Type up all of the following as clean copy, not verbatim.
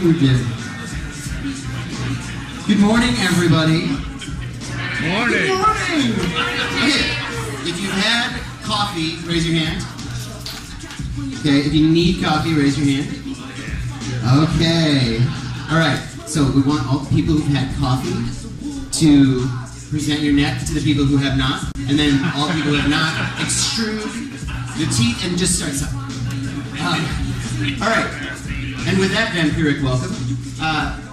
you did. Good morning, everybody. Morning. Good morning. Okay, if you've had coffee, raise your hand. Okay, if you need coffee, raise your hand. Okay. All right. So we want all the people who've had coffee to present your neck to the people who have not, and then all the people who have not, extrude the teeth and just start sucking. All right. And with that vampiric welcome,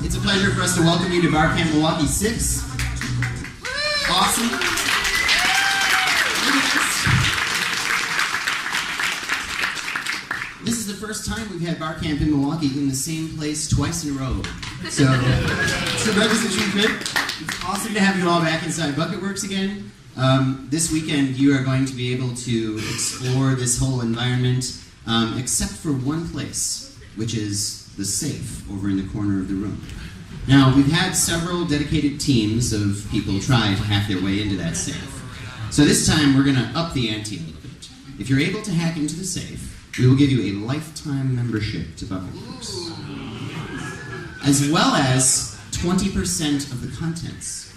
it's a pleasure for us to welcome you to Barcamp Milwaukee 6. Awesome. This is the first time we've had Barcamp in Milwaukee in the same place twice in a row. So, tremendous achievement. It's awesome to have you all back inside Bucketworks again. This weekend you are going to be able to explore this whole environment, except for one place, which is the safe over in the corner of the room. Now, we've had several dedicated teams of people try to hack their way into that safe. So this time we're going to up the ante a little bit. If you're able to hack into the safe, we will give you a lifetime membership to Bucketworks, as well as 20% of the contents.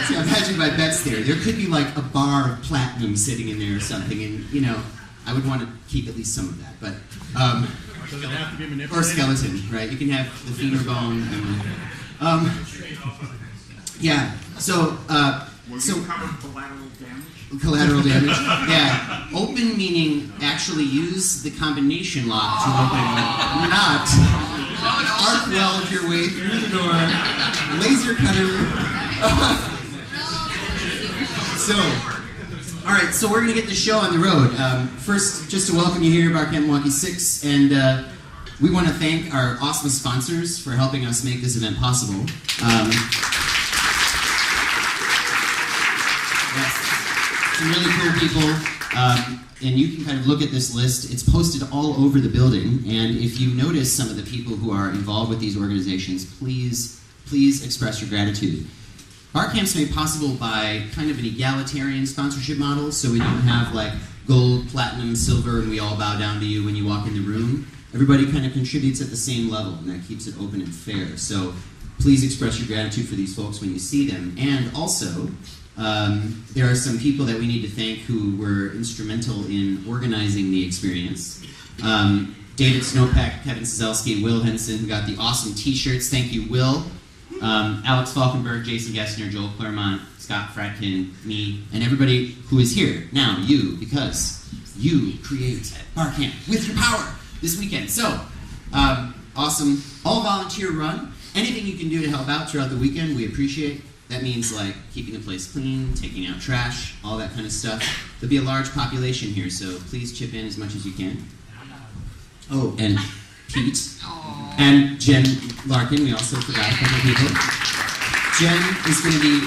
See, I'm hedging my bets there. There could be like a bar of platinum sitting in there or something, and you know, I would want to keep at least some of that. But Does it have to be manipulated? or skeleton, right? You can have the femur bone. And, yeah. So cover collateral damage? collateral damage. Yeah. Open meaning actually use the combination lock to open, not arc weld your way through the door, laser cutter. All right, so we're going to get the show on the road. First, just to welcome you here at Barcamp Milwaukee 6, and we want to thank our awesome sponsors for helping us make this event possible. Yes, some really cool people, and you can kind of look at this list. It's posted all over the building, and if you notice some of the people who are involved with these organizations, please express your gratitude. Barcamp's made possible by kind of an egalitarian sponsorship model, so we don't have like gold, platinum, silver, and we all bow down to you when you walk in the room. Everybody kind of contributes at the same level, and that keeps it open and fair. So please express your gratitude for these folks when you see them. And also, there are some people that we need to thank who were instrumental in organizing the experience. David Snowpack, Kevin Sazelski, Will Henson, who got the awesome t-shirts. Thank you, Will. Alex Falkenberg, Jason Gessner, Joel Claremont, Scott Fratkin, me, and everybody who is here. Now, you, because you create Barcamp with your power this weekend. So, awesome. All volunteer run. Anything you can do to help out throughout the weekend, we appreciate. That means like keeping the place clean, taking out trash, all that kind of stuff. There'll be a large population here, so please chip in as much as you can. Oh, and Pete. And Jen Larkin, we also forgot a couple of people. Jen is going to be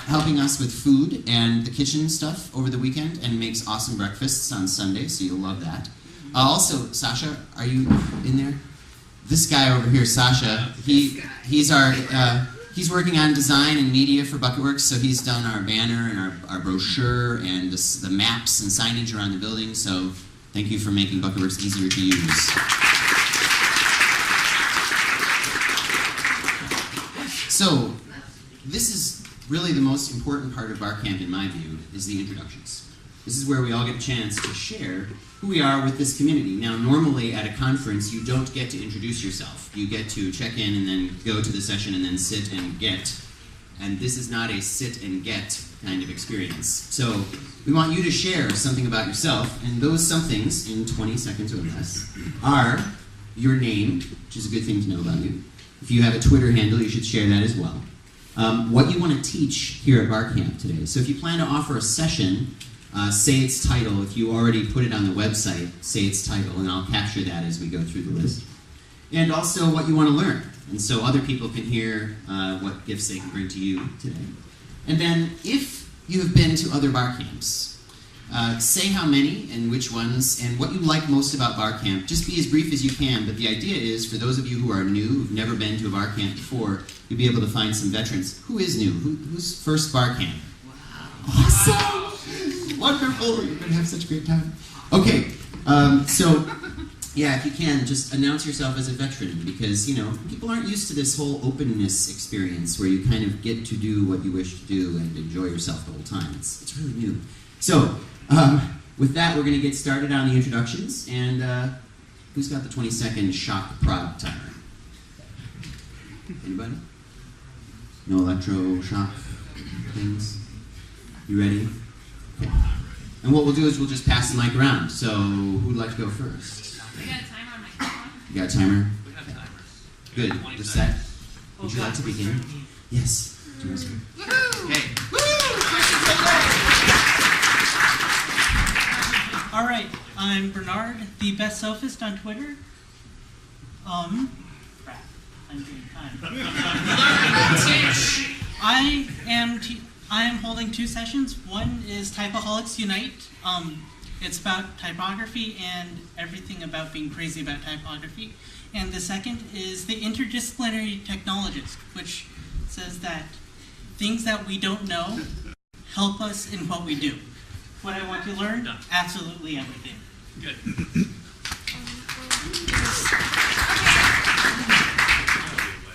helping us with food and the kitchen stuff over the weekend and makes awesome breakfasts on Sunday, so you'll love that. Also, Sasha, are you in there? This guy over here, Sasha, he's working on design and media for Bucketworks, so he's done our banner and our brochure and the maps and signage around the building, so thank you for making Bucketworks easier to use. So, this is really the most important part of Barcamp, in my view, is the introductions. This is where we all get a chance to share who we are with this community. Now, normally at a conference, you don't get to introduce yourself. You get to check in and then go to the session and then sit and get. And this is not a sit and get kind of experience. So, we want you to share something about yourself, and those somethings, in 20 seconds or less, are your name, which is a good thing to know about you. If you have a Twitter handle, you should share that as well. What you want to teach here at Barcamp today. So if you plan to offer a session, say its title. If you already put it on the website, say its title, and I'll capture that as we go through the list. And also what you want to learn. And so other people can hear what gifts they can bring to you today. And then if you have been to other Barcamps, say how many and which ones and what you like most about Barcamp. Just be as brief as you can, but the idea is for those of you who are new, who've never been to a Barcamp before, you'll be able to find some veterans. Who is new? Who's first Barcamp? Wow. Awesome! Wonderful! You're going to have such a great time. Okay, so yeah, if you can, just announce yourself as a veteran, because, you know, people aren't used to this whole openness experience where you kind of get to do what you wish to do and enjoy yourself the whole time. It's really new. So, with that, we're going to get started on the introductions, and who's got the 20-second shock prod timer? Anybody? No electro-shock things? You ready? Okay. And what we'll do is we'll just pass the mic around. So, who'd like to go first? I got a timer on my phone. You got a timer? We have timers. Good. We're set. Would you like to begin? Yes. Woohoo! Okay. All right, I'm Bernard, the best sophist on Twitter. Crap, I'm doing time. I am holding two sessions. One is Typoholics Unite. It's about typography and everything about being crazy about typography. And the second is the Interdisciplinary Technologist, which says that things that we don't know help us in what we do. What I want to learn? Absolutely everything. Good.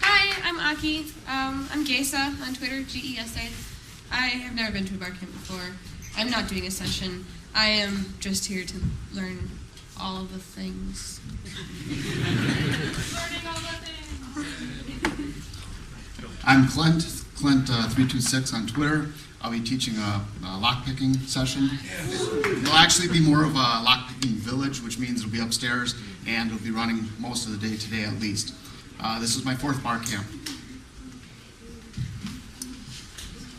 Hi, I'm Aki. I'm Gesa on Twitter, Gesa. I have never been to a Barcamp before. I'm not doing a session. I am just here to learn all of the things. Learning all the things. I'm Clint326 on Twitter. I'll be teaching a lockpicking session. It'll actually be more of a lockpicking village, which means it'll be upstairs, and it'll be running most of the day today at least. This is my 4th Barcamp.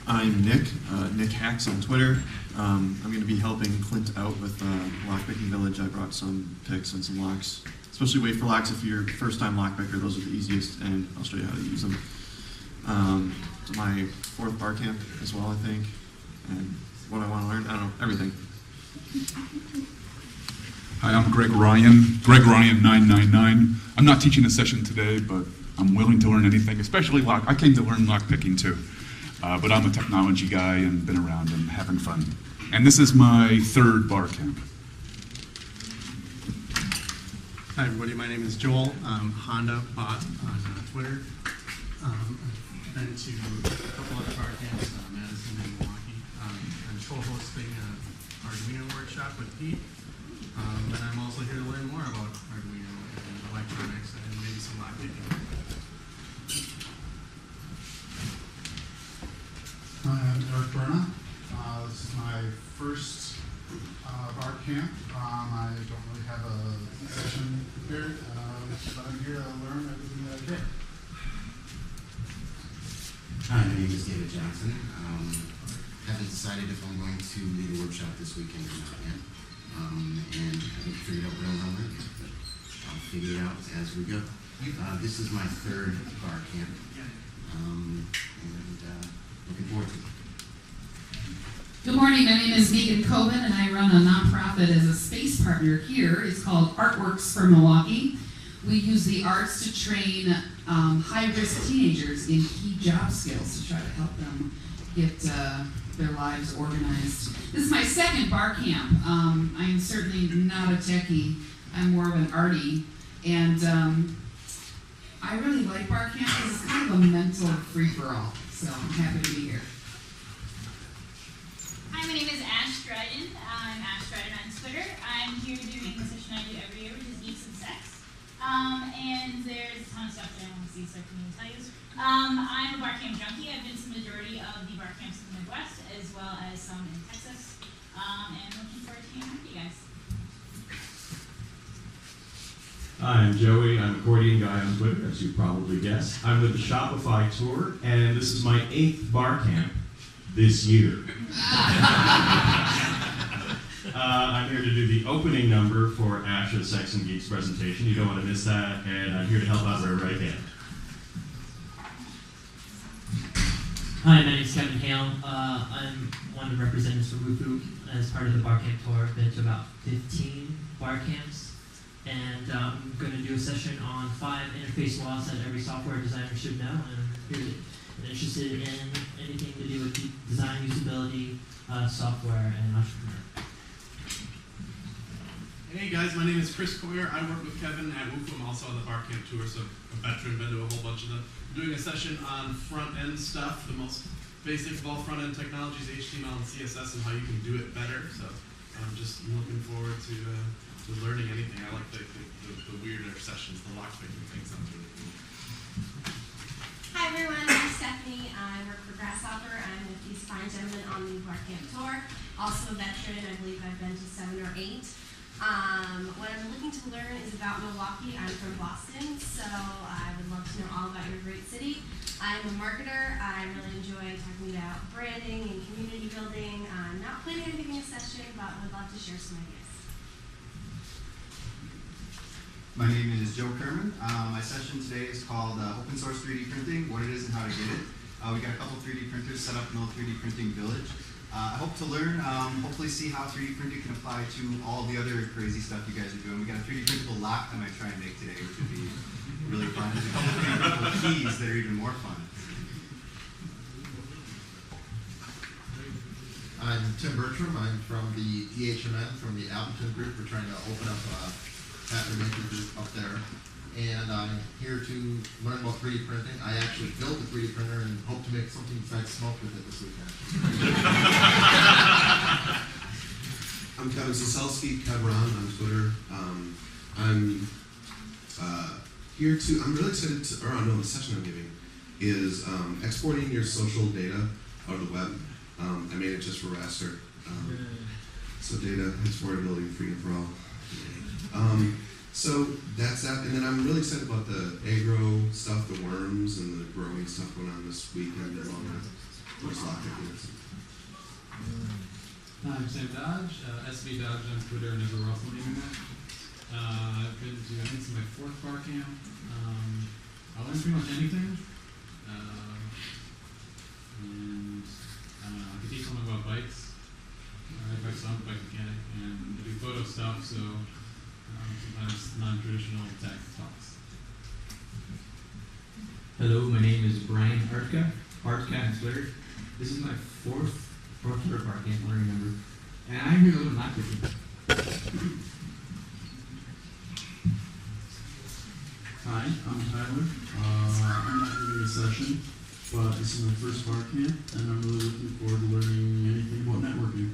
I'm Nick Hacks on Twitter. I'm going to be helping Clint out with Lockpicking Village. I brought some picks and some locks, especially wait for locks if you're first-time lockpicker. Those are the easiest, and I'll show you how to use them. It's my 4th Barcamp as well, I think. And what I want to learn, I don't know, everything. Hi, I'm Greg Ryan, Greg Ryan999. I'm not teaching a session today, but I'm willing to learn anything, especially lock. I came to learn lockpicking too, but I'm a technology guy and been around and having fun. And this is my 3rd Barcamp. Hi everybody, my name is Joel. I'm Honda Bot on Twitter. I've been to a couple other Barcamps, Madison and Milwaukee. I'm co-hosting an Arduino workshop with Pete. And I'm also here to learn more about Arduino and electronics and maybe some lockpicking. Hi, I'm Eric Berna. This is my 1st Barcamp. I don't really have a session prepared, but I'm here to learn everything that I did. Hi, my name is David Johnson. Haven't decided if I'm going to lead a workshop this weekend or not yet. And haven't figured out what I want to learn yet, but I'll figure it out as we go. This is my 3rd Barcamp. And looking forward to it. Good morning, my name is Megan Coben and I run a nonprofit as a space partner here. It's called Artworks for Milwaukee. We use the arts to train high-risk teenagers in key job skills to try to help them get their lives organized. This is my 2nd Barcamp. I am certainly not a techie. I'm more of an arty. And I really like Barcamp because it's kind of a mental free-for-all. So I'm happy to be here. Hi, my name is Ash Dryden. I'm Ash Dryden on Twitter. I'm here doing the session I do every year, which is Geeks and Sex. And there's a ton of stuff that I want to see, so I can even tell you. I'm a Barcamp junkie. I've been to the majority of the Barcamps in the Midwest, as well as some in Texas. And looking forward to hanging with you guys. Hi, I'm Joey. I'm an accordion guy on Twitter, as you probably guessed. I'm with the Shopify Tour, and this is my 8th Barcamp this year. I'm here to do the opening number for Ash's Sex and Geeks presentation. You don't want to miss that, and I'm here to help out wherever I can. Hi, my name is Kevin Hale. I'm one of the representatives for Wufu as part of the Barcamp Tour. I've been to about 15 Barcamps. And I'm going to do a session on 5 interface laws that every software designer should know. And I'm here and interested in anything to do with design, usability, software, and entrepreneur. Hey guys, my name is Chris Coyer. I work with Kevin at WUFU. I'm also on the Barcamp tour, so a veteran, been to a whole bunch of them. I'm doing a session on front-end stuff, the most basic of all front-end technologies, HTML and CSS, and how you can do it better. So I'm just looking forward to learning anything. I like the weirder sessions, the lockpicking things. Sounds really cool. Hi everyone, I'm Stephanie. I work for Grasshopper. I'm with these fine gentlemen on the Barcamp tour. Also a veteran. I believe I've been to 7 or 8. What I'm looking to learn is about Milwaukee. I'm from Boston, so I would love to know all about your great city. I'm a marketer. I really enjoy talking about branding and community building. I'm not planning on giving a session, but would love to share some ideas. My name is Joe Kerman. My session today is called Open Source 3D Printing, What It Is and How to Get It. We got a couple 3D printers set up in the 3D Printing Village. I hope to learn, hopefully see how 3D printing can apply to all the other crazy stuff you guys are doing. We got a 3D printable lock I might try and make today, which would be really fun. There's a couple 3D printable keys that are even more fun. I'm Tim Bertram. I'm from the DHMN, from the Appleton group. We're trying to open up a pattern maker group up there. And I'm here to learn about 3D printing. I actually built a 3D printer and hope to make something besides smoke with it this weekend. I'm Kevin Soselski, Kevron on Twitter. I'm here to, I'm really excited to, the session I'm giving is exporting your social data out of the web. I made it just for raster. So data exportability, freedom for all. So that's that, and then I'm really excited about the agro stuff, the worms and the growing stuff going on this weekend along with lockpicking. I'm Sam Dodge, SB Dodge on Twitter and everywhere else on the internet. I've been to, I think it's my 4th Barcamp. I learned pretty much anything. And I could teach someone about bikes. I ride bikes, I'm a bike mechanic, and I do photo stuff, so sometimes non-traditional tech talks. Hello, my name is Brian Artka on Twitter. This is my 4th Twitter Barcamp, I remember. And I'm here to learn lockpicking. Hi, I'm Tyler. I'm not giving a session, but this is my first Barcamp, and I'm really looking forward to learning anything about networking.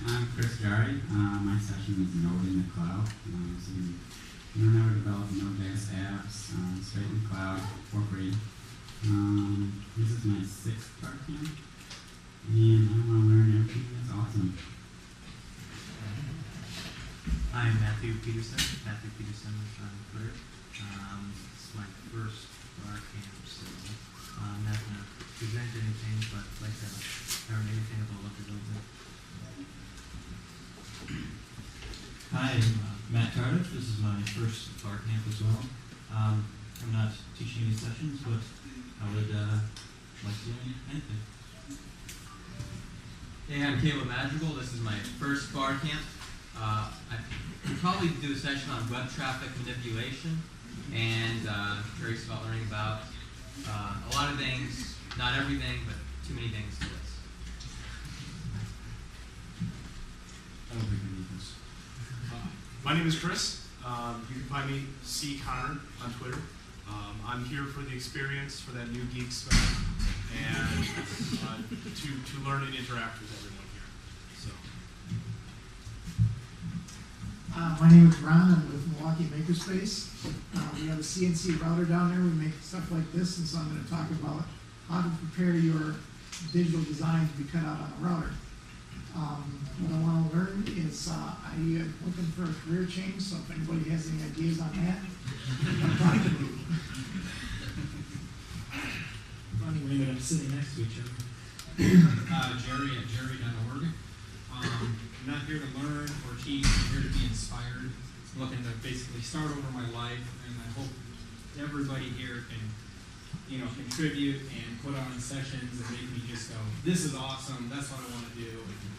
I'm Chris Jari. My session is Node in the Cloud. So you learn how to develop Node.js apps straight in the cloud for free. This is my 6th Barcamp, and I want to learn everything that's awesome. I'm Matthew Peterson on Twitter. This is my first Barcamp, so I'm not going to present anything, but like to learn anything about what they're building. Hi, I'm Matt Cardiff. This is my first Barcamp as well. I'm not teaching any sessions, but I would like to learn anything. Hey, I'm Caleb Madrigal. This is my first Barcamp. I could probably do a session on web traffic manipulation, and curious about learning about a lot of things, not everything, but too many things to this. I don't think we need this. My name is Chris. You can find me C. Connor on Twitter. I'm here for the experience, for that new geek stuff, and to learn and interact with everyone here. So. My name is Ron. I'm with Milwaukee Makerspace. We have a CNC router down there. We make stuff like this, and so I'm going to talk about how to prepare your digital design to be cut out on a router. What I want to learn is I'm looking for a career change, so if anybody has any ideas on that, talk to me. Funny women are sitting next to each other. Jerry at jerry.org. I'm not here to learn or teach. I'm here to be inspired. I'm looking to basically start over my life, and I hope everybody here can, contribute and put on sessions and make me just go, this is awesome, that's what I want to do, and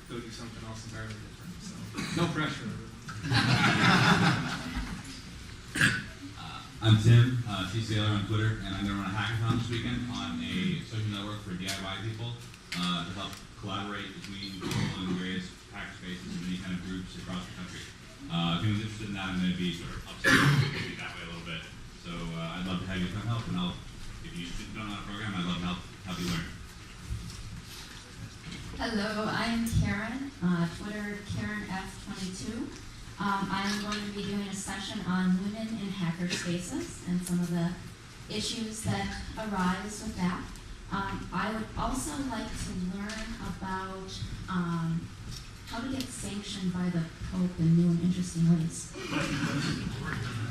go do something else entirely different. So, no pressure. I'm Tim, T. Sailor on Twitter, and I'm going to run a hackathon this weekend on a social network for DIY people. to help collaborate between people in various hackerspaces and any kind of groups across the country. If anyone's interested in that, I'm going to be sort of upskilling that way a little bit. So I'd love to have you come help, and if you don't know how to program, I'd love to help you learn. Hello, I'm Karen, Twitter KarenF22. I'm going to be doing a session on women in hacker spaces and some of the issues that arise with that. I would also like to learn about how to get sanctioned by the Pope in new and interesting ways.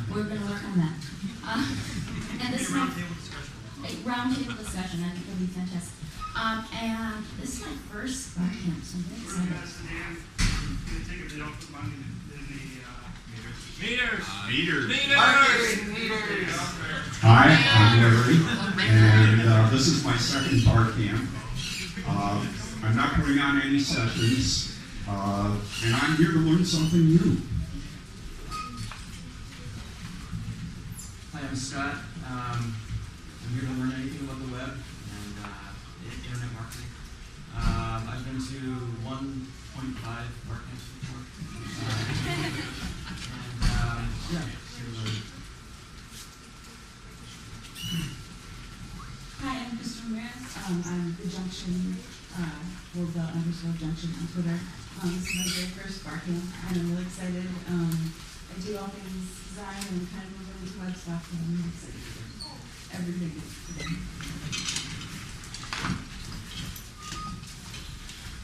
We're going to work on that. And this is my roundtable discussion. I think it'll be fantastic. And this is my first Barcamp, so I'm very excited. Hi, I'm Larry, and this is my second Barcamp. I'm not putting on any sessions, and I'm here to learn something new. Hi, I'm Scott. I'm here to learn anything about the web and internet marketing. I've been to 1.5 Barcamps before. Yeah, here to learn. Hi, I'm Krista Ramirez. I'm the Junction, the _Junction on Twitter. This is my very first Barcamp, and I'm really excited. I do all things design and kind of move into web stuff, and I'm really excited for everything today.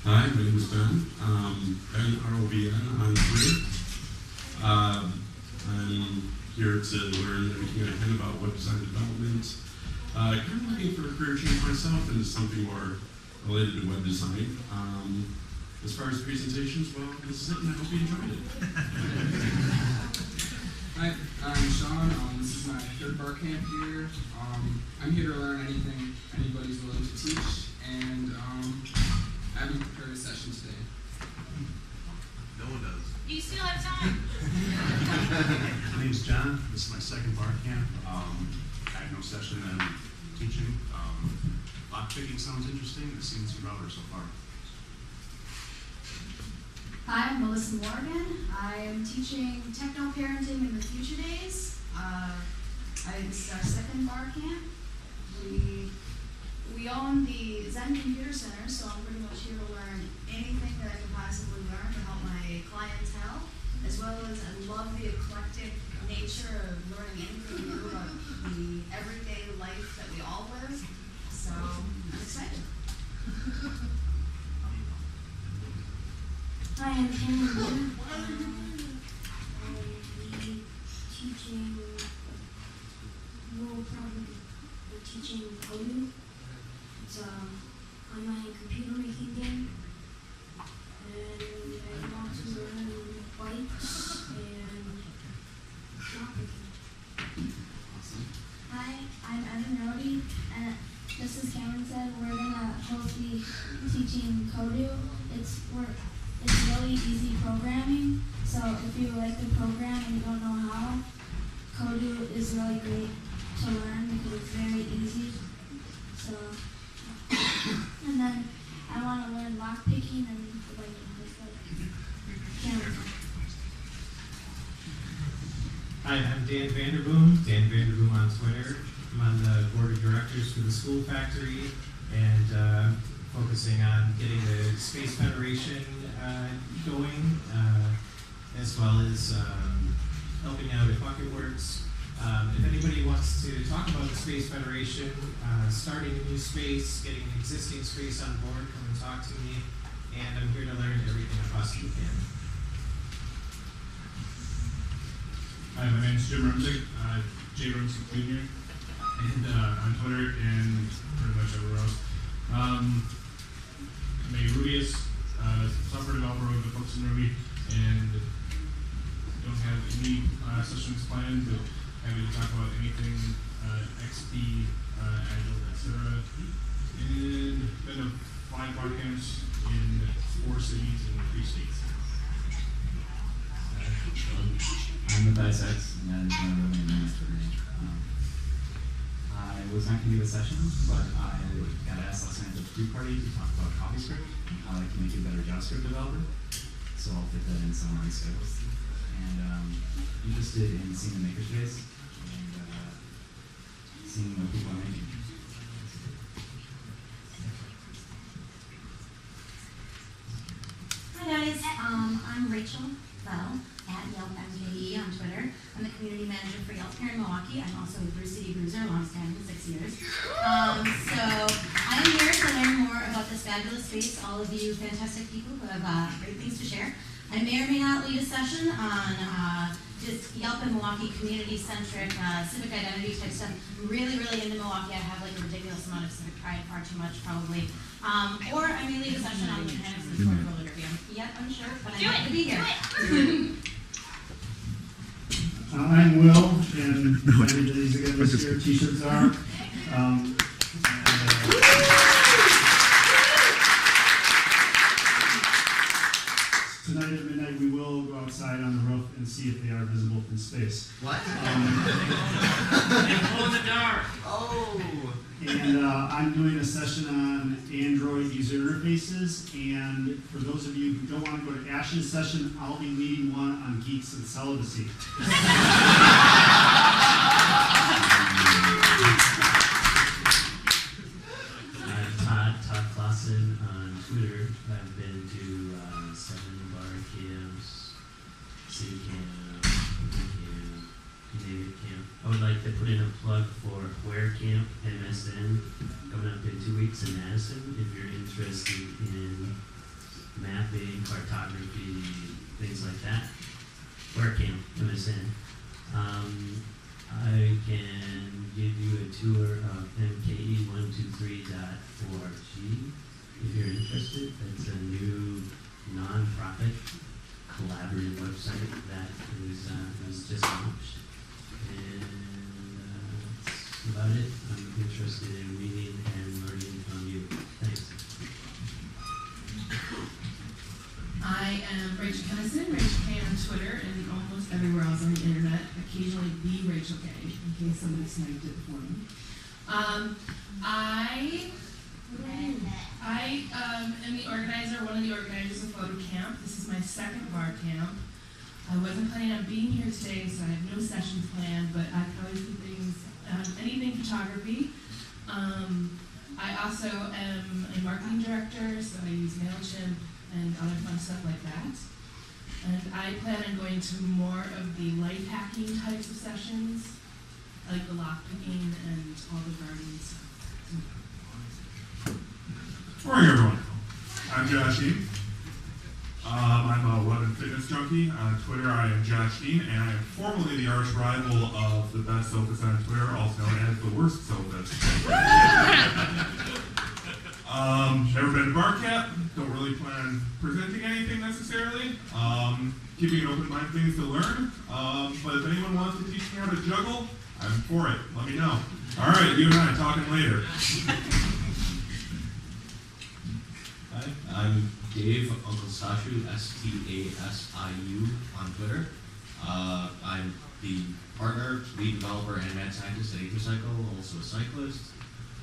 Hi, my name is Ben. Ben ROVN on Twitter. I'm here to learn everything I can about web design development. Kind of looking for a career change myself into something more related to web design. As far as presentations, well, this is it, and I hope you enjoyed it. Hi, I'm Sean. This is my third Barcamp here. I'm here to learn anything anybody's willing to teach, and I haven't prepared a session today. No one does. You still have time. My name's John. This is my second Barcamp. I have no session in teaching. Lockpicking sounds interesting. I've seen some routers so far. Hi, I'm Melissa Morgan. I'm teaching techno-parenting in the future days. It's our second Barcamp. We own the Zen Computer Center, so I'm pretty much here to learn anything that I can possibly learn to help my clientele, as well as I love the eclectic nature of learning anything new about the everyday life that we all live. So I'm excited. Hi, I'm Hannah Wood. I'll be teaching, we're teaching coding. It's an online computer making game. And I want to learn bikes and lockpicking. Hi, I'm Evan Rody, and just as Cameron said, we're gonna both be teaching Kodu. It's really easy programming, so if you like the program and you don't know how, Kodu is really great to learn because it's very easy. So, and then I want to learn lockpicking and just like Cameron said. Hi, I'm Dan Vanderboom, Dan Vanderboom on Twitter. I'm on the board of directors for the School Factory and focusing on getting the Space Federation going, as well as helping out at Bucketworks. If anybody wants to talk about the Space Federation, starting a new space, getting an existing space on board, come and talk to me. And I'm here to learn everything I possibly can. Hi, my name is Jim Rumsick, J. Rumsick Jr., and on Twitter and pretty much everywhere else. I'm a Rubyist software developer with the folks in Ruby, and don't have any sessions planned, but happy to talk about anything XP, Agile, etc. And been to 5 Barcamps in 4 cities and 3 states. I'm Matthias X, and that is my real name on Twitter. I was not going to do a session, but I got asked last night at the group party to talk about CoffeeScript and how I can make you a better JavaScript developer. So I'll fit that in somewhere on schedules. And interested in seeing the makerspace and seeing what people are making. Hi guys, I'm Rachel Bell at Yelp MKE on Twitter. I'm the community manager for Yelp here in Milwaukee. I'm also a Brew City Bruiser, longstanding, 6 years. So I'm here to learn more about this fabulous space, all of you fantastic people who have great things to share. I may or may not lead a session on just Yelp and Milwaukee community-centric civic identity type stuff. I'm really into Milwaukee. I have like a ridiculous amount of civic pride, far too much probably. Or I may lead a session on the mechanics of the tour roller derby. I'm yet unsure, but I'm happy to be here. I'm Will, and I did these again this year. T-shirts are. Tonight at midnight, we will go outside on the roof and see if they are visible from space. What? Glow in the dark. Oh. And I'm doing a session on Android user interfaces. And for those of you who don't want to go to Ash's session, I'll be leading one on geeks and celibacy. Todd Clausen on Twitter. I've been to 7 Barcamps, City Camp, David Camp. I would like to put in a plug for Where Camp MSN coming up in 2 weeks in Madison. If you're interested in mapping, cartography, things like that, Where Camp MSN. I can give you a tour of mke123.org if you're interested. It's a new non-profit collaborative website that was just launched. And that's about it. I'm interested in reading and learning from you. Thanks. I am Rachel Kennison, Rachel K on Twitter and almost everywhere else on the internet, occasionally the Rachel K, in case somebody sniped it for me. I am the organizer, one of the organizers of Photo Camp. This is my second Barcamp. I wasn't planning on being here today, so I have no sessions planned, but I can always do things, anything photography. I also am a marketing director, so I use MailChimp and other fun stuff like that. And I plan on going to more of the life hacking types of sessions, like the lock picking and all the gardening stuff. Morning, everyone. I'm Josh Dean. I'm a web and fitness junkie. On Twitter, I am Josh Dean, and I am formerly the arch rival of the best sophist on Twitter, also known as the worst sophist. Never been to Barcamp. Don't really plan on presenting anything necessarily. Keeping an open mind, things to learn. But if anyone wants to teach me how to juggle, I'm for it. Let me know. All right, you and I talking later. Hi, I'm Dave Uncle Stashu, Stasiu on Twitter. I'm the partner, lead developer, and mad scientist at EtherCycle, also a cyclist.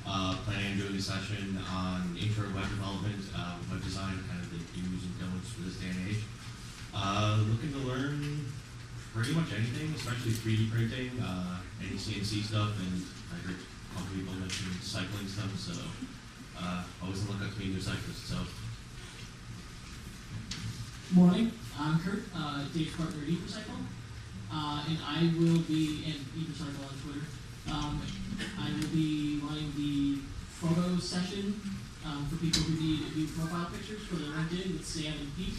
Planning on doing a session on intro web development, web design, kind of the do's and don'ts for this day and age. Looking to learn pretty much anything, especially 3D printing, any CNC stuff, and I heard a couple people mention cycling stuff, so always on the lookout to be a new cyclist. So. Morning, I'm Kurt, Dave's partner at EtherCycle, and I will be, and EtherCycle on Twitter, I will be running the photo session for people who need new profile pictures for their LinkedIn with Sam and Pete.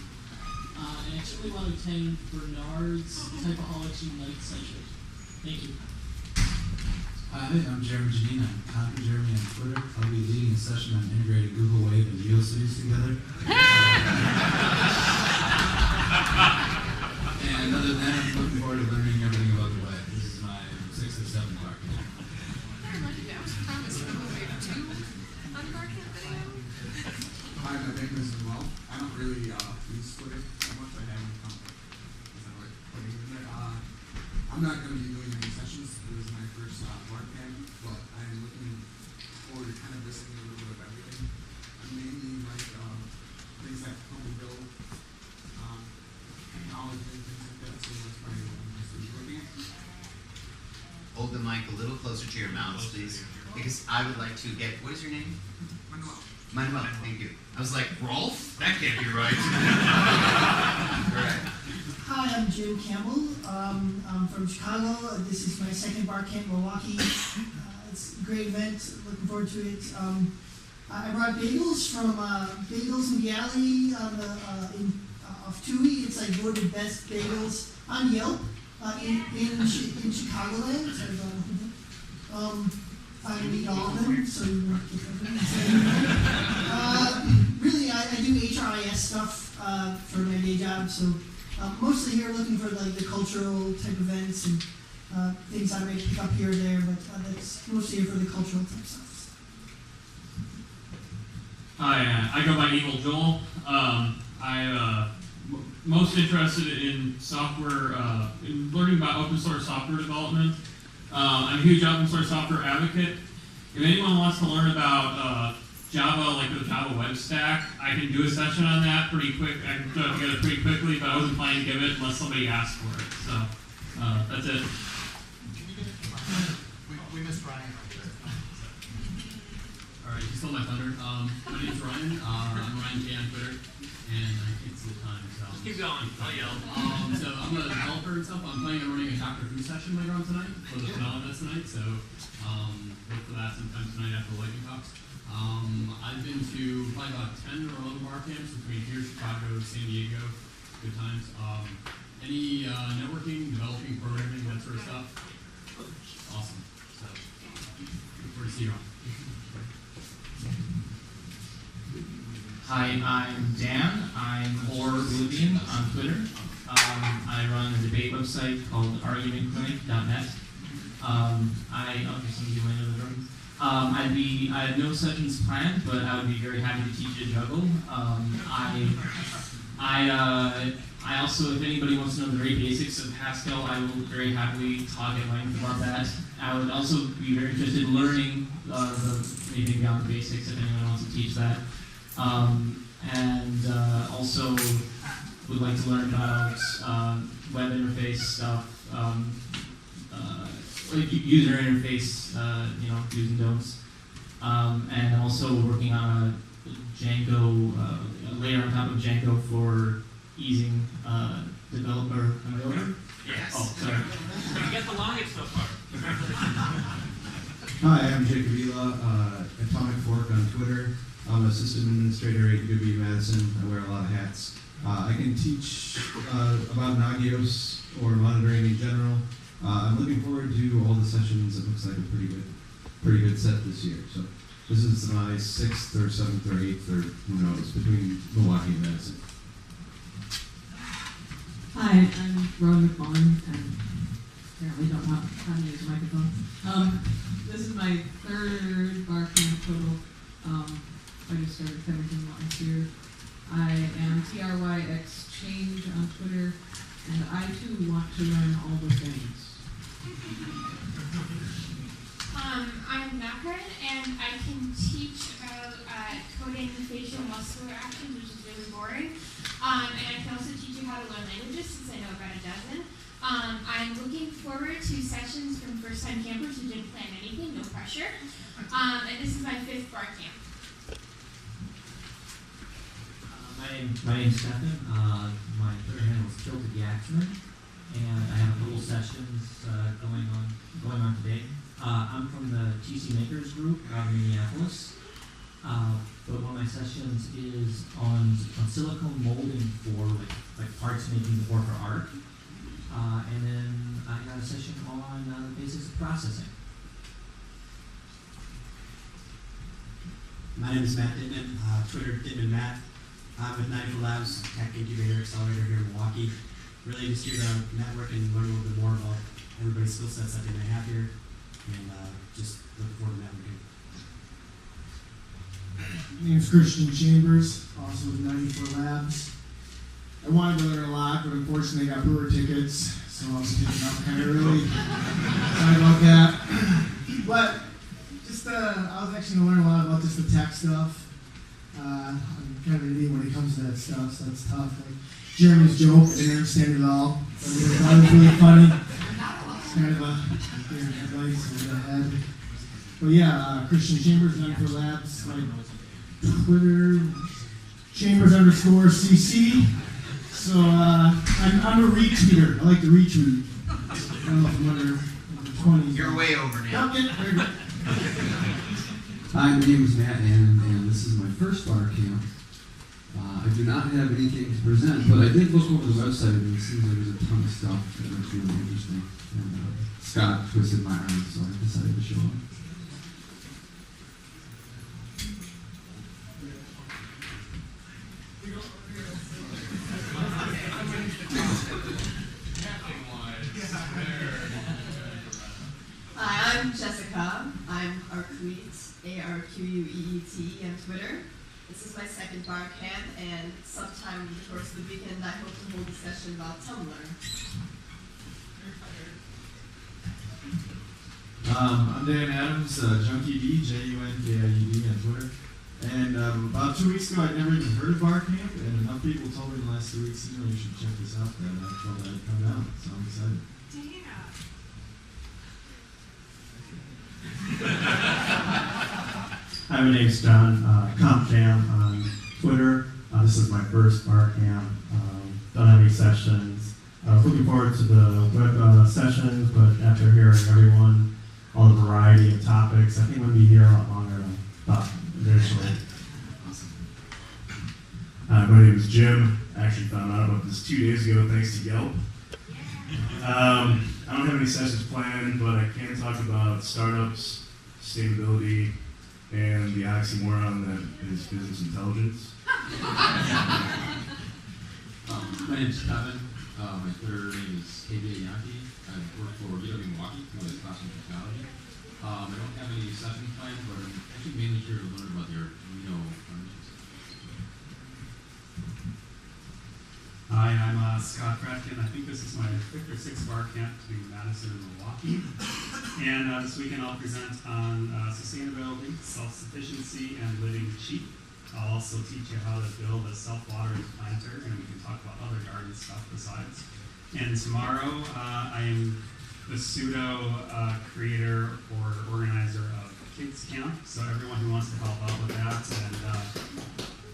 And I certainly want to attend Bernard's Typeholics Unite session. Thank you. Hi, I'm Jeremy Janine. I'm Conquer Jeremy on Twitter. I'll be leading a session on integrating Google Wave and GeoCities together. And other than that, I'm looking forward to learning everything about the web. This is my 6th or 7th Barcamp. Hi, my name is Will. I don't really use Twitter so much. I haven't come. I'm not going to be doing any sessions. This is my first Barcamp, but I'm looking response, please, because I would like to get. What is your name? Manuel. Thank you. I was like, Rolf? That can't be right. All right. Hi, I'm Jim Campbell. I'm from Chicago. This is my second Barcamp Milwaukee. It's a great event. Looking forward to it. I brought bagels from Bagels in the Alley on off Tui. It's like voted best bagels on Yelp in Chicagoland. I eat all of them, so you won't get them. Really, I do HRIS stuff for my day job, so mostly here looking for like the cultural type events and things I might pick up here or there, but that's mostly here for the cultural type stuff. Hi, I go by Evil Joel. I'm most interested in software, in learning about open source software development. I'm a huge open source software advocate. If anyone wants to learn about Java, like the Java web stack, I can do a session on that pretty quick. I can throw it together pretty quickly, but I wasn't planning to give it unless somebody asked for it. So that's it. We missed Ryan. All right, you stole my thunder. My name's Ryan. I'm Ryan K on Twitter, and I can't see the time, so Just keep going. I'll yell. So I'm a developer and stuff. I'm planning on running a Doctor Who session later on tonight for the finale that's tonight. So look for that sometime tonight after the lightning talks. I've been to probably about 10 or 11 bar camps between here, Chicago, San Diego. Good times. Any networking, developing, programming, that sort of stuff. Awesome. So look forward to see you all. Hi, I'm Dan. I'm Oblivion on Twitter. I run a debate website called argumentclinic.net. There's some people in the room. I have no sessions planned, but I would be very happy to teach a juggle. I also, if anybody wants to know the very basics of Haskell, I will very happily talk at length about that. I would also be very interested in learning anything beyond the basics if anyone wants to teach that. Also would like to learn about web interface stuff, like user interface, do's and don'ts. And I'm also working on a Django, a layer on top of Django for easing developer. Am I over? Yes. Oh, sorry. You get the longest so far. Hi, I'm Jacob Vila, Atomic Fork on Twitter. I'm a system administrator at UW Madison. I wear a lot of hats. I can teach about Nagios or monitoring in general. I'm looking forward to all the sessions. It looks like a pretty good set this year. So this is my 6th or 7th or 8th or who knows, between Milwaukee and Madison. Hi, I'm Ron McMullen, and apparently don't know how to use a microphone. This is my 3rd Barcamp total. I just started everything last year. I am TRY Exchange on Twitter, and I too want to learn all the things. I'm Nakaran, and I can teach about coding facial muscular actions, which is really boring. And I can also teach you how to learn languages, since I know about a dozen. I'm looking forward to sessions from first-time campers who didn't plan anything, no pressure. And this is my 5th bar camp. My name's Stefan. My Twitter handle is Tilted Yaxman, and I have a couple sessions going on today. I'm from the TC Makers group out in Minneapolis, but one of my sessions is on silicone molding for like parts making or for art, and then I got a session on the basics of processing. My name is Matt Dittman, Twitter Dittman Matt. I'm with Nigel Labs, Tech Incubator Accelerator here in Milwaukee. Really just here to network and learn a little bit more about everybody's skill sets that they may have here, and just looking forward to networking. My name's Christian Chambers, also with 94 Labs. I wanted to learn a lot, but unfortunately I got brewer tickets, so I was taken out kind of early. Sorry about that. But just, I was actually going to learn a lot about just the tech stuff. I'm kind of an idiot when it comes to that stuff, so that's tough. Like Jeremy's joke, I didn't understand it at all. But I thought it was really funny. It's kind of a advice over the head. But yeah, Christian Chambers, 94 Labs, my Twitter, Chambers_CC. So I'm a retweeter. I like to retweet. I don't know if I'm under the 20s. You're way over now. Okay, very good. Hi, my name is Matt Annan, and this is my first bar camp. I do not have anything to present, but I did look over the website, and it seems like there's a ton of stuff that looks really interesting. And Scott twisted my arm, so I decided to show up. Hi, I'm Jessica. I'm Arqueet, ARQUEET on Twitter. This is my second bar camp, and sometime in the course of the weekend, I hope to hold a session about Tumblr. I'm Dan Adams, JunkieD, JUNKIED on Twitter. And about 2 weeks ago, I'd never even heard of Barcamp, and enough people told me in the last 2 weeks, you know, you should check this out, that I thought I'd come down, so I'm excited. Hi, my name's John, CompJam on Twitter. This is my first Barcamp. Don't have any sessions. I was looking forward to the web sessions, but after hearing everyone, all the variety of topics, I think we'll be here a lot longer than I thought initially. My name is Jim. I actually found out about this 2 days ago thanks to Yelp. I don't have any sessions planned, but I can talk about startups, sustainability, and the oxymoron that is business intelligence. My name is Kevin. My Twitter name is KBA Yankee. I work for Milwaukee, with classroom technology. I don't have any session plans, but I'm actually mainly here to learn about the Arduino foundation. Hi, I'm Scott Kratkin. I think this is my 5th or 6th bar camp between Madison and Milwaukee. And this weekend I'll present on sustainability, self-sufficiency, and living cheap. I'll also teach you how to build a self-watering planter, and we can talk about other garden stuff besides. And tomorrow I am the pseudo creator or organizer of Kids Camp. So everyone who wants to help out with that and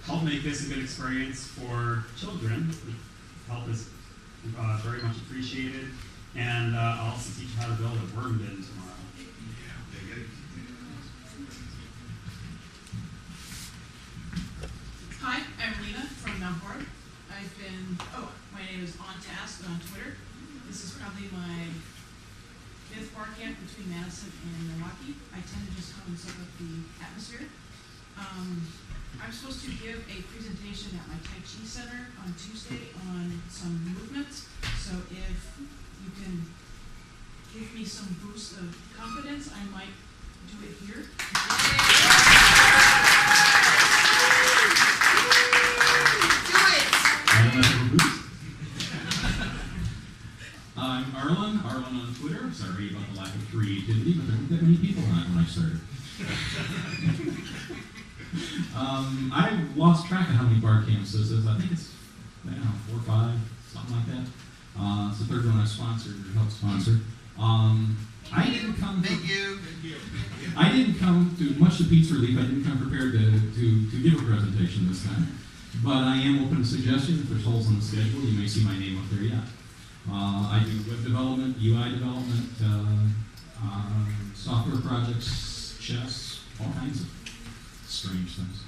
help make this a good experience for children, help is very much appreciated. And I'll also teach you how to build a worm bin tomorrow. Hi, I'm Lena from Mount Horeb. My name is On Task on Twitter. This is probably my 5th bar camp between Madison and Milwaukee. I tend to just come and soak up the atmosphere. I'm supposed to give a presentation at my Tai Chi Center on Tuesday on some movements. So if you can give me some boost of confidence, I might do it here. I'm Arlen on Twitter. Sorry about the lack of creativity, but there weren't that many people on it when I started. I lost track of how many bar camps this is. I think it's, 4 or 5, something like that. It's the 3rd one I sponsored or helped sponsor. I didn't come. Thank you. I didn't come to, much to Pete's relief, I didn't come prepared to give a presentation this time. But I am open to suggestions. If there's holes in the schedule, you may see my name up there yet. I do web development, UI development, software projects, chess, all kinds of strange things.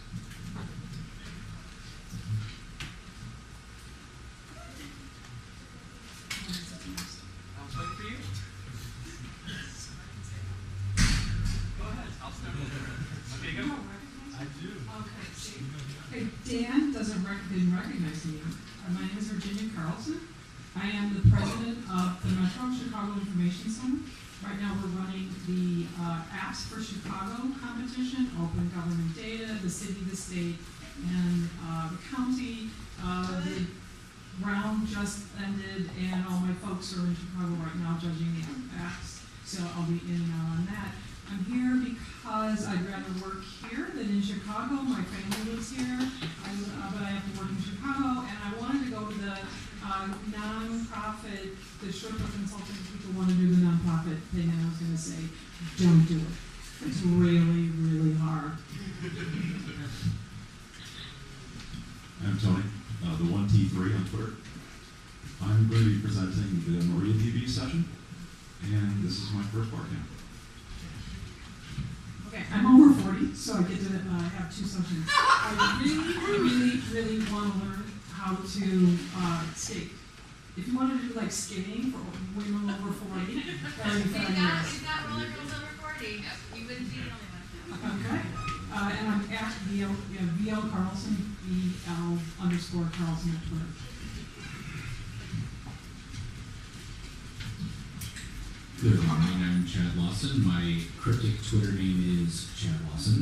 I'll play for you. Go ahead. I'll start. Okay, go. I do. Okay, see. Hey, Dan didn't recognize me. My name is Virginia Carlson. I am the president of the Metro Chicago Information Center. Right now we're running the Apps for Chicago competition, open government data, the city, the state, and the county. The round just ended, and all my folks are in Chicago right now judging the apps, so I'll be in and out on that. I'm here because I'd rather work here than in Chicago. My family lives here, but I have to work in Chicago, and I wanted to go to the non-profit, the Sherpa consulting people want to do the non-profit thing, and I was going to say, don't do it. It's really, really hard. I'm Tony, the 1T3 on Twitter. I'm going to be presenting the Maria TV session, and this is my first Barcamp. Okay, I'm over 40, so I get to have two sessions. I really want to learn how to skate. If you want to do like skating for women over 40, that would be fabulous. If not roller girls over 40, you wouldn't be the only one. Okay. And I'm at VL Carlson, VL_Carlson at Twitter. Good morning, I'm Chad Lawson. My cryptic Twitter name is Chad Lawson.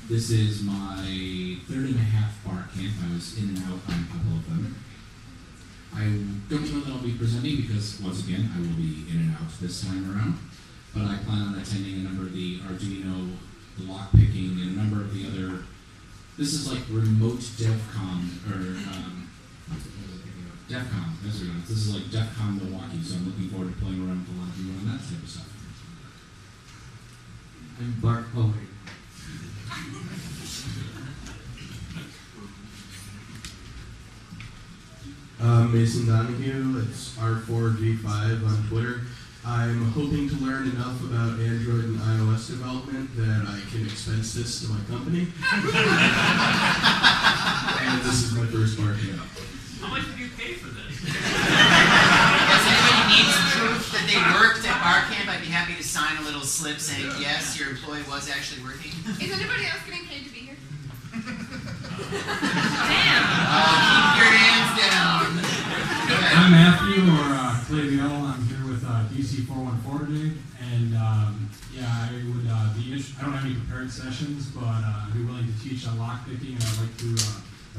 This is my third and a half Barcamp. I was in and out on a couple of them. I don't know that I'll be presenting because, once again, I will be in and out this time around. But I plan on attending a number of the Arduino, the lockpicking, and a number of the other. This is like remote DevCon, or DevCon, that's what it is. This is like DevCon Milwaukee, so I'm looking forward to playing around with a lot of you on that type of stuff. I'm Bart. Oh, wait. Mason Donahue, it's R4G5 on Twitter. I'm hoping to learn enough about Android and iOS development that I can expense this to my company. And this is my first Barcamp. How much did you pay for this? If anybody needs proof that they worked at Barcamp, I'd be happy to sign a little slip saying, yes, your employee was actually working. Is anybody else getting paid to be here? Damn! Keep your hands down. Go ahead. I'm Matthew, or Claviel. I'm here with DC 414 today, and yeah, I would be I don't have any prepared sessions, but I'd be willing to teach on lockpicking, and I'd like to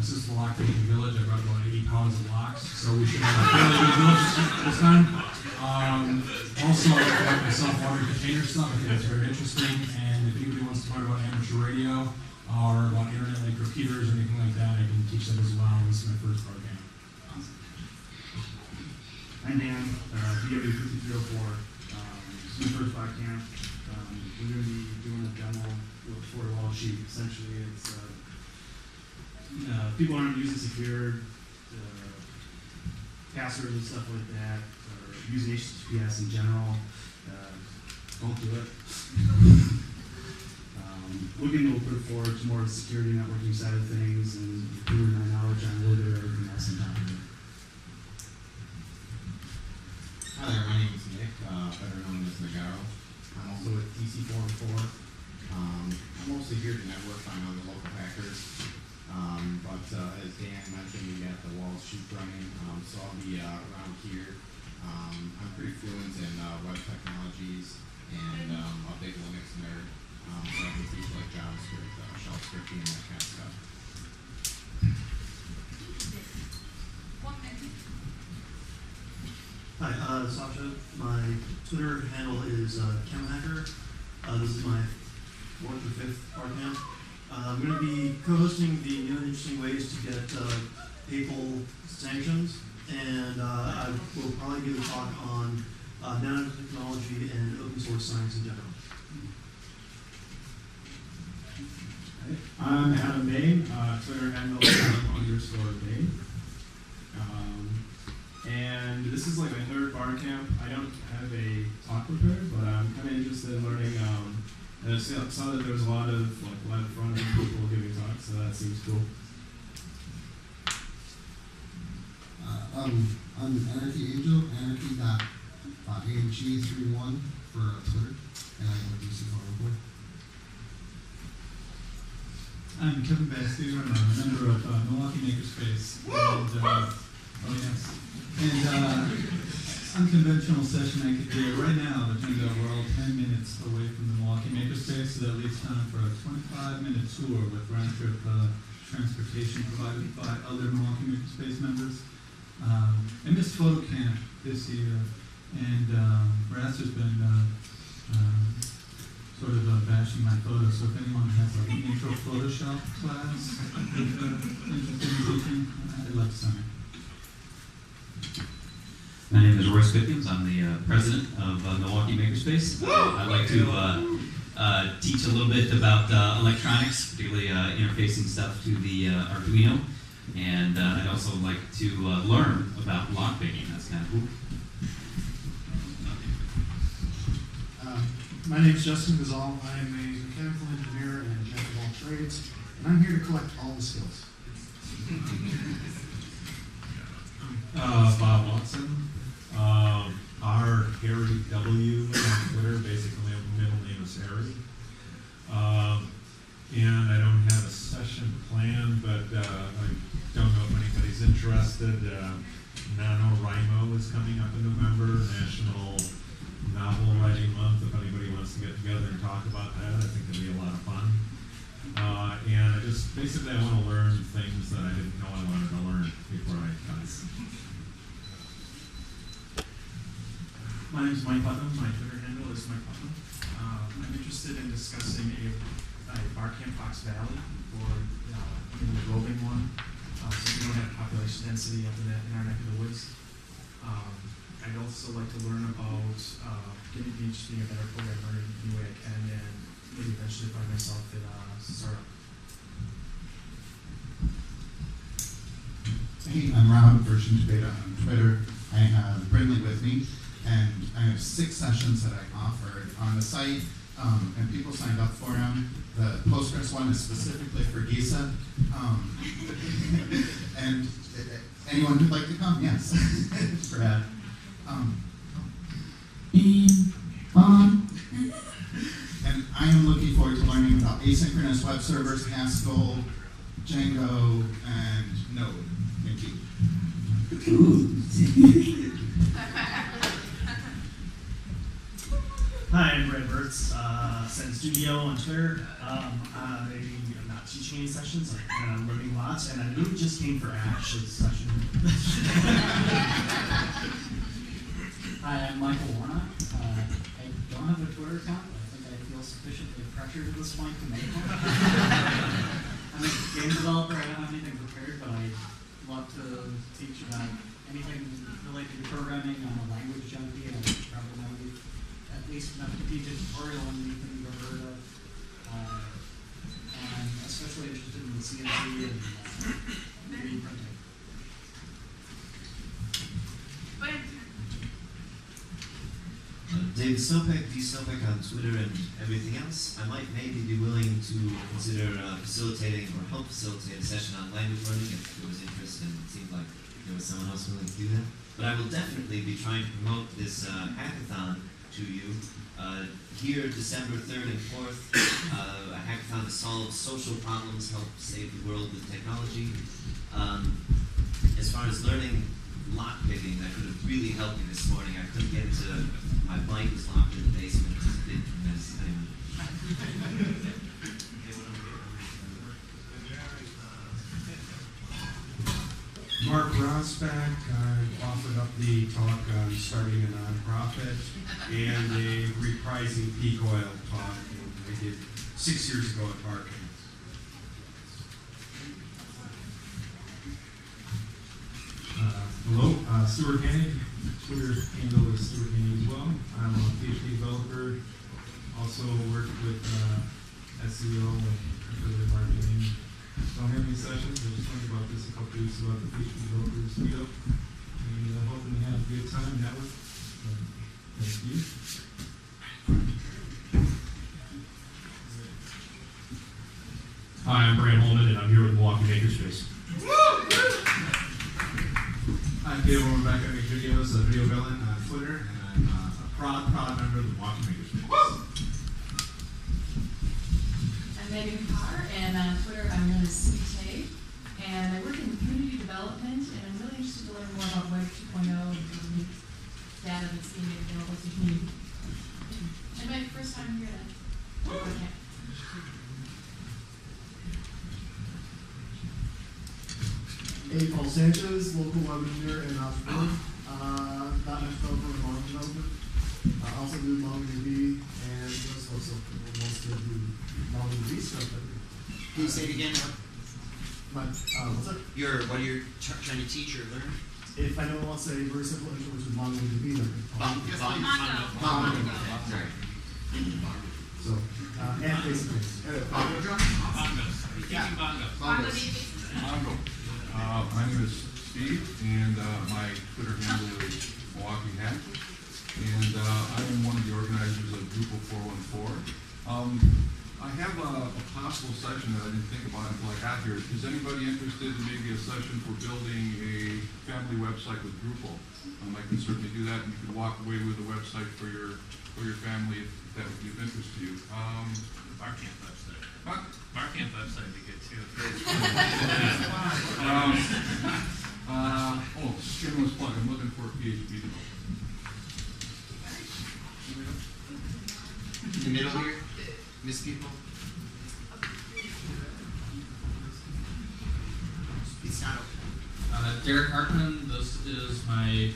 assist the lockpicking village. I brought about 80 pounds of locks, so we should have a fairly good village this time. Also, I like the self-watering container stuff. I think that's very interesting, and if anybody wants to learn about amateur radio or about internet like repeaters or anything like that, I can teach that as well. This is my first program. I'm Dan, DW5304. This is my first Barcamp. We're going to be doing a demo with a four-wall sheet. Essentially, it's people aren't using secure passwords and stuff like that, or using HTTPS in general. Don't do it. Looking to put forward to more of the security networking side of things and improving my knowledge on a little bit of everything else on top of it. Hi there, my name is Nick, better known as Nagaro. I'm also with TC404. I'm mostly here to network, find out the local hackers. But as Dan mentioned, we got the walls shoot running, so I'll be around here. I'm pretty fluent in web technologies and update Linux nerd. So I can teach like JavaScript, shell scripting, and that kind of stuff. Hi, Sasha. My Twitter handle is ChemHacker. This is my 4th or 5th Barcamp. I'm going to be co-hosting the new and interesting ways to get PayPal sanctions, and I will probably give a talk on nanotechnology and open source science in general. I'm Adam Bain, Twitter handle Adam_Bain. And this is like my third Barcamp. I don't have a talk prepared, but I'm kind of interested in learning. And I saw that there was a lot of like live front-end people giving talks, so that seems cool. I'm Anarchy Angel, anarchy.ag31 for Twitter, and I work DC 404. I'm Kevin Bastu. I'm a member of Milwaukee Makerspace. And, oh yes. And unconventional session I could do right now. It turns out we're all 10 minutes away from the Milwaukee Makerspace, so that leaves time for a 25-minute tour with round-trip transportation provided by other Milwaukee Makerspace members. I missed photo camp this year, and Brass has been sort of bashing my photos, so if anyone has like an intro Photoshop class interested in teaching, I'd like to sign it. My name is Royce Pickens. I'm the president of Milwaukee Makerspace. I'd like to teach a little bit about electronics, particularly interfacing stuff to the Arduino. And I'd also like to learn about lockpicking. That's kind of cool. My name is Justin Gazal. I am a mechanical engineer and jack of all trades, and I'm here to collect all the skills. Bob Watson. R. Harry W. on Twitter. Basically, my middle name is Harry. And I don't have a session planned, but I don't know if anybody's interested. NaNoWriMo is coming up in November, National Novel Writing Month. If anybody wants to get together and talk about that, I think it'll be a lot of fun. And I just, basically I want to learn things that I didn't know I wanted to learn before I got it. My name is Mike Putnam. My Twitter handle is Mike Putnam. I'm interested in discussing a Barcamp Fox Valley, or in the roving one, so we don't have population density up in our neck of the woods. I'd also like to learn about getting Beach, being a better programmer in any way I can, and maybe eventually find myself in a startup. Hey, I'm Rob, version 2 beta on Twitter. I have Brindley with me, and I have 6 sessions that I offered on the site, and people signed up for them. The Postgres one is specifically for Gisa, and anyone who'd like to come, yes. Brad. And I am looking forward to learning about asynchronous web servers, Haskell, Django, and Node. Thank you. Hi, I'm Brad Burtz, Send Studio on Twitter. I'm not teaching any sessions, and I'm learning lots, and I really just came for Ash's session. Hi, I'm Michael Warnock. I don't have a Twitter account, but I think I feel sufficiently pressured at this point to make one. I'm a game developer, I don't have anything prepared, but I'd love to teach about anything related to programming. I'm a language junkie, and I probably know at least enough to teach a tutorial on anything you've ever heard of. And I'm especially interested in the CNC and 3D printing. David Snowpeck, D-Snowpeck on Twitter and everything else. I might maybe be willing to consider facilitating or help facilitate a session on language learning if there was interest and it seemed like there was someone else willing to do that. But I will definitely be trying to promote this hackathon to you. Here, December 3rd and 4th, a hackathon to solve social problems, help save the world with technology. As far as learning lockpicking, that could have really helped me this morning. I couldn't get into, my bike was locked in the basement. It did tremendous thing. Mark Rosbach, I offered up the talk on starting a nonprofit and a reprising peak oil talk I did 6 years ago at Barcamp. Hello, Stuart Hennig. Twitter handle is Stuart Hennig as well. I'm a PhD developer. Also work with SEO and affiliate marketing. Don't have any sessions. I just learned about this a couple weeks about the PhD developers meetup. And hoping to have a good time network. Thank you. Hi, I'm Brad Holman, and I'm here with Milwaukee Makerspace. I'm Gabe Overbeck. I make videos, a video villain on Twitter, and I'm a proud member of the Milwaukee Makerspace. I'm Megan Carr, and on Twitter I'm known as CT, and I work in community development, and I'm really interested to learn more about Web 2.0 and the data that's being made available to the community. And my first time here at Barcamp. Hey, Paul Sanchez, local web engineer and entrepreneur. Not much developer in modern development. I also do MongoDB and most of do MongoDB stuff. Can you say it again? What's that? What are you trying to teach or learn? If anyone wants a very simple intro to MongoDB, then Mongo. Sorry. So, and face to face. Bongo drum? Bongos. Teaching bongos. Mongo. My name is Steve, and my Twitter handle is Milwaukee Hack. And I am one of the organizers of Drupal 414. I have a possible session that I didn't think about until I got here. Is anybody interested in maybe a session for building a family website with Drupal? I can certainly do that, and you can walk away with a website for your family if that would be of interest to you. Barcamp website. What? Barcamp website would be good too. Shameless plug. I'm looking for a PHP developer. In the middle here, Miss People. It's not open. Derek Hartman, this is my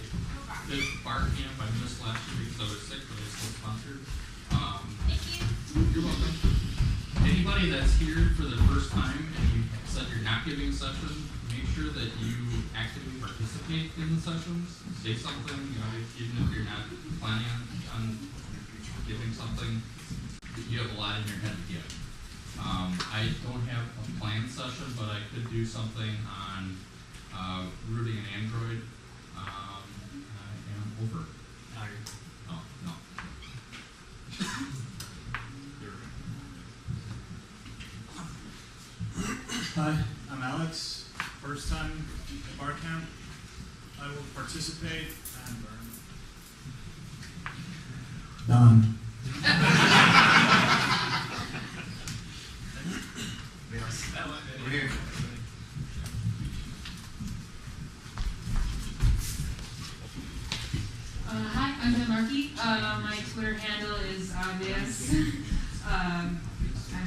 5th Barcamp. I missed last year because I was sick, but I still sponsored. Thank you. You're welcome. Anybody that's here for the first time and you said you're not giving a session, make sure that you actively participate in the sessions. Say something, even if you're not planning on giving something, you have a lot in your head to give. I don't have a planned session, but I could do something on rooting an Android and over. Oh, no. Hi, I'm Alex. First time at Barcamp. I will participate and learn. Done. Over here. Hi, I'm Ben Markey. My Twitter handle is obvious. I'm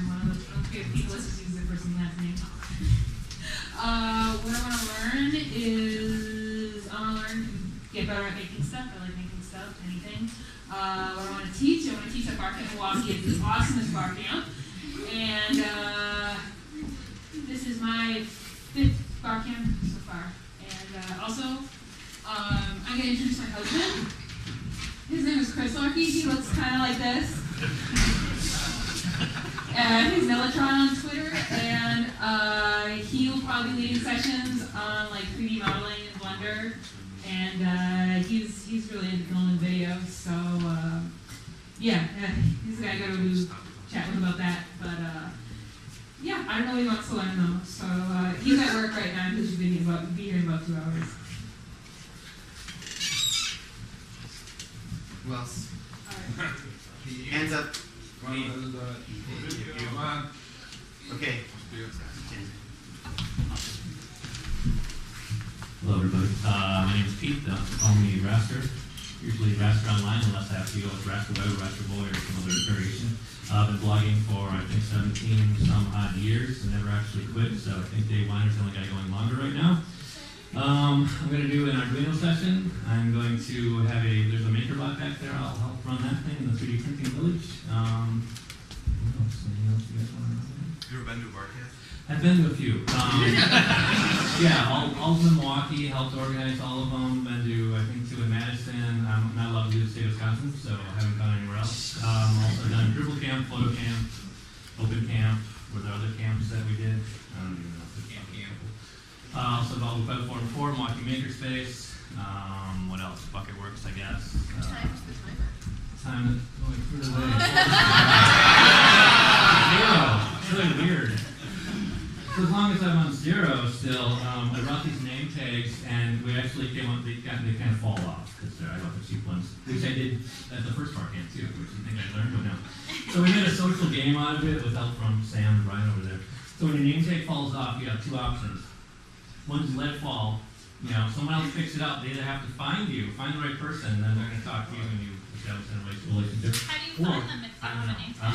one of the people that just uses their first and last name. What I want to learn is get better at making stuff. I like making stuff, anything. What I want to teach at Barcamp Milwaukee. It's the awesomest Barcamp. And this is my 5th Barcamp so far. And also, I'm going to introduce my husband. His name is Chris Larkey. He looks kind of like this. He's Nellatron on Twitter, and he will probably be leading sessions on like 3D modeling in Blender. And he's really into film and video, so yeah, he's the guy I go to chat with about that. But yeah, I don't know what he wants to learn though. So he's at work right now because he's be here in about 2 hours. Who else? Hands up. Okay. Hello, everybody. My name is Pete. Call me Raster. Usually Raster Online, unless I have to go with Raster Web, Raster Boy, or some other variation. I've been blogging for, I think, 17 some odd years and never actually quit, so I think Dave Weiner's the only guy going longer right now. I'm going to do an Arduino session. I'm going to have there's a MakerBot back there. I'll help run that thing in the 3D printing village. What else? Anything else you guys want to know? You ever been to a Barcamp? I've been to a few. Yeah, all of them in Milwaukee, helped organize all of them. Been to, I think, 2 in Madison. I'm not allowed to do the state of Wisconsin, so I haven't gone anywhere else. Also done Drupal Camp, Photo Camp, Open Camp. Were there other camps that we did? I don't even know. Also involved with Web 4 Milwaukee Makerspace. What else? Bucketworks, I guess. Time's the timer. Time going through the day. It's really weird. So as long as I'm on 0 still, I brought these name tags, and we actually came up, they kind of fall off, because I got the cheap ones, which I did at the first Barcamp too, which you think I learned, but no. So we made a social game out of it with help from Sam and Brian over there. So when your name tag falls off, you have 2 options. One is let it fall. Someone else picks it up. They either have to find the right person, and then they're going to talk to you and you establish a relationship. How do you find them if they don't have a name tag?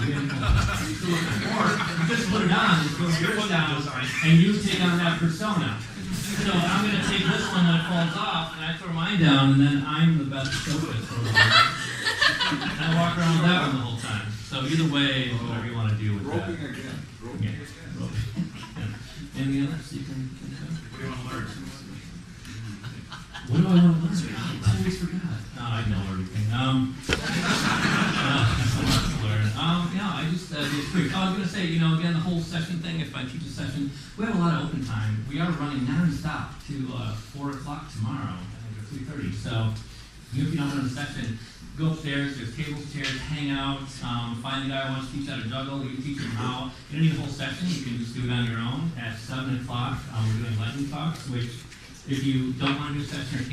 Or you just put it on, and throw yours down, and you take on that persona. So I'm going to take this one that falls off, and I throw mine down, and then I'm the best focus for the whole time. And I walk around with that one the whole time. So either way, whatever you want to do with that. Roping again. Anything else you can think of? What do you want to learn? What do I want to learn? I always forgot. No, I know everything. So much to learn. Yeah, I it's quick. Oh, I was gonna say, you know, again, the whole session thing, if I teach a session, we have a lot of open time. We are running non-stop to 4 o'clock tomorrow, I think, or 3:30. So, even if you don't run a session, go upstairs, there's tables, chairs, hang out, find the guy who wants to teach how to juggle, you teach him how. You don't need a whole session, you can just do it on your own. At 7 o'clock, we're doing lightning talks, which if you don't want to do a session or